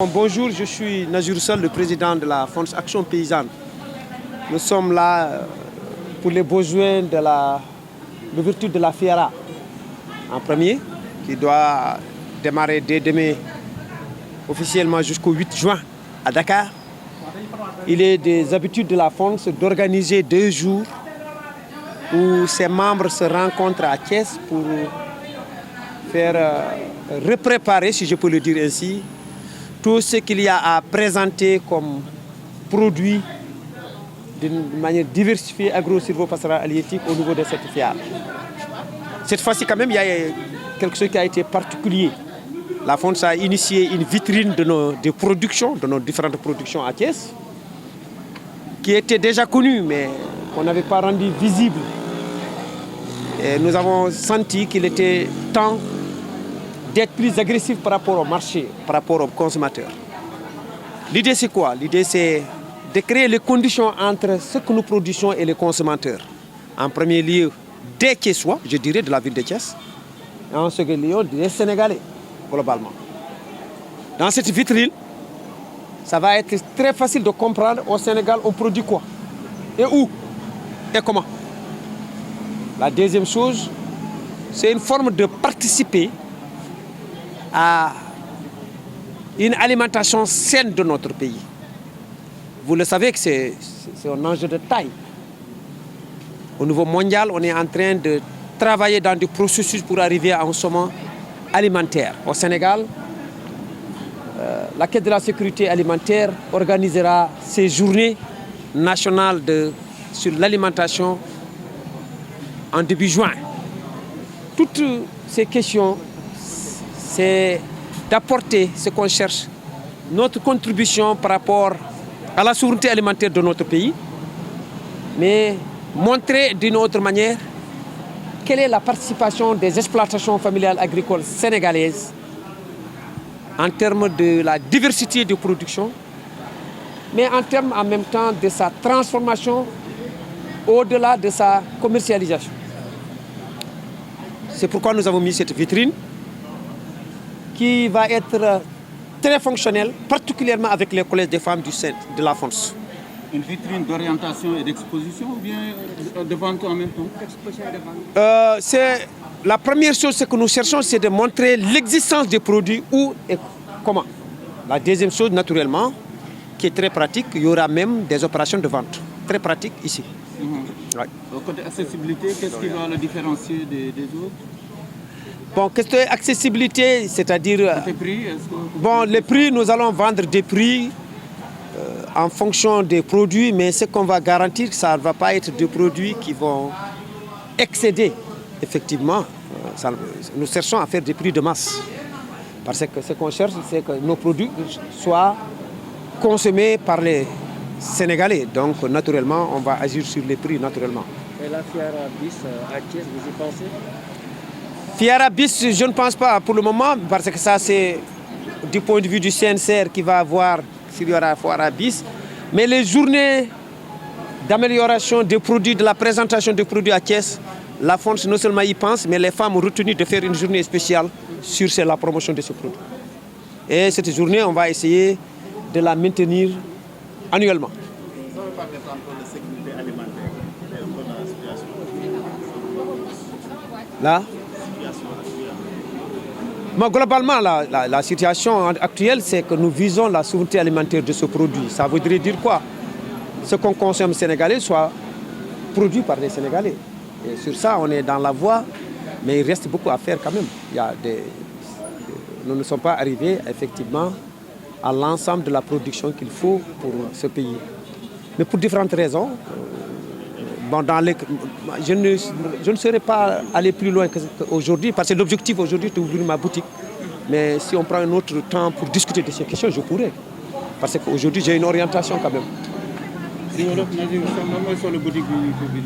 Bonjour, je suis Nazir Sol, le président de la Fonds Action Paysanne. Nous sommes là pour les besoins de l'ouverture de la FIARA en premier, qui doit démarrer dès demain officiellement jusqu'au 8 juin à Dakar. Il est des habitudes de la Fonds d'organiser 2 jours où ses membres se rencontrent à Thiès pour faire repréparer, si je peux le dire ainsi, tout ce qu'il y a à présenter comme produits d'une manière diversifiée agro-silvopastorale halieutique au niveau de cette FIARA. Cette fois-ci, quand même, il y a quelque chose qui a été particulier. La FONS a initié une vitrine de nos différentes productions à Thiès, qui était déjà connue, mais qu'on n'avait pas rendue visible. Et nous avons senti qu'il était temps d'être plus agressif par rapport au marché, par rapport aux consommateurs. L'idée, c'est quoi? L'idée, c'est de créer les conditions entre ce que nous produisons et les consommateurs. En premier lieu, des Thiessois, je dirais, de la ville de Thiès. Et en second lieu, des Sénégalais, globalement. Dans cette vitrine, ça va être très facile de comprendre au Sénégal, on produit quoi? Et où? Et comment? La deuxième chose, c'est une forme de participer à une alimentation saine de notre pays. Vous le savez que c'est un enjeu de taille. Au niveau mondial, on est en train de travailler dans des processus pour arriver à un sommet alimentaire. Au Sénégal, la Caisse de la sécurité alimentaire organisera ses journées nationales sur l'alimentation en début juin. Toutes ces questions, c'est d'apporter ce qu'on cherche, notre contribution par rapport à la souveraineté alimentaire de notre pays, mais montrer d'une autre manière quelle est la participation des exploitations familiales agricoles sénégalaises en termes de la diversité de production, mais en termes en même temps de sa transformation au-delà de sa commercialisation. C'est pourquoi nous avons mis cette vitrine qui va être très fonctionnelle, particulièrement avec les collèges des femmes de la FONS. Une vitrine d'orientation et d'exposition ou bien de vente en même temps? La première chose que nous cherchons, c'est de montrer l'existence des produits, où et comment. La deuxième chose, naturellement, qui est très pratique, il y aura même des opérations de vente. Très pratique ici. Ouais. Au côté accessibilité, qu'est-ce qui va le différencier des autres? Bon, question accessibilité, c'est-à-dire... Les prix, bon, les prix, nous allons vendre des prix en fonction des produits, mais ce qu'on va garantir, ça ne va pas être des produits qui vont excéder, effectivement. Nous cherchons à faire des prix de masse. Parce que ce qu'on cherche, c'est que nos produits soient consommés par les Sénégalais. Donc, naturellement, on va agir sur les prix, naturellement. Et la FIARA bis à Thiès, vous y pensez? FIARA bis, je ne pense pas pour le moment, parce que ça, c'est du point de vue du CNCR qui va voir s'il y aura FIARA bis. Mais les journées d'amélioration des produits, de la présentation des produits à Thiès, la FONS non seulement y pense, mais les femmes ont retenu de faire une journée spéciale sur la promotion de ce produit. Et cette journée, on va essayer de la maintenir annuellement. Vous avez parlé tantôt de sécurité alimentaire. C'est un peu la situation. Là mais globalement, la situation actuelle, c'est que nous visons la souveraineté alimentaire de ce produit. Ça voudrait dire quoi? Ce qu'on consomme sénégalais soit produit par les Sénégalais. Et sur ça, on est dans la voie, mais il reste beaucoup à faire quand même. Nous ne sommes pas arrivés effectivement à l'ensemble de la production qu'il faut pour ce pays. Mais pour différentes raisons, bon, je ne serais pas allé plus loin qu'aujourd'hui, parce que l'objectif aujourd'hui est d'ouvrir ma boutique. Mais si on prend un autre temps pour discuter de ces questions, je pourrais. Parce qu'aujourd'hui, j'ai une orientation quand même. Si on a sur le boutique du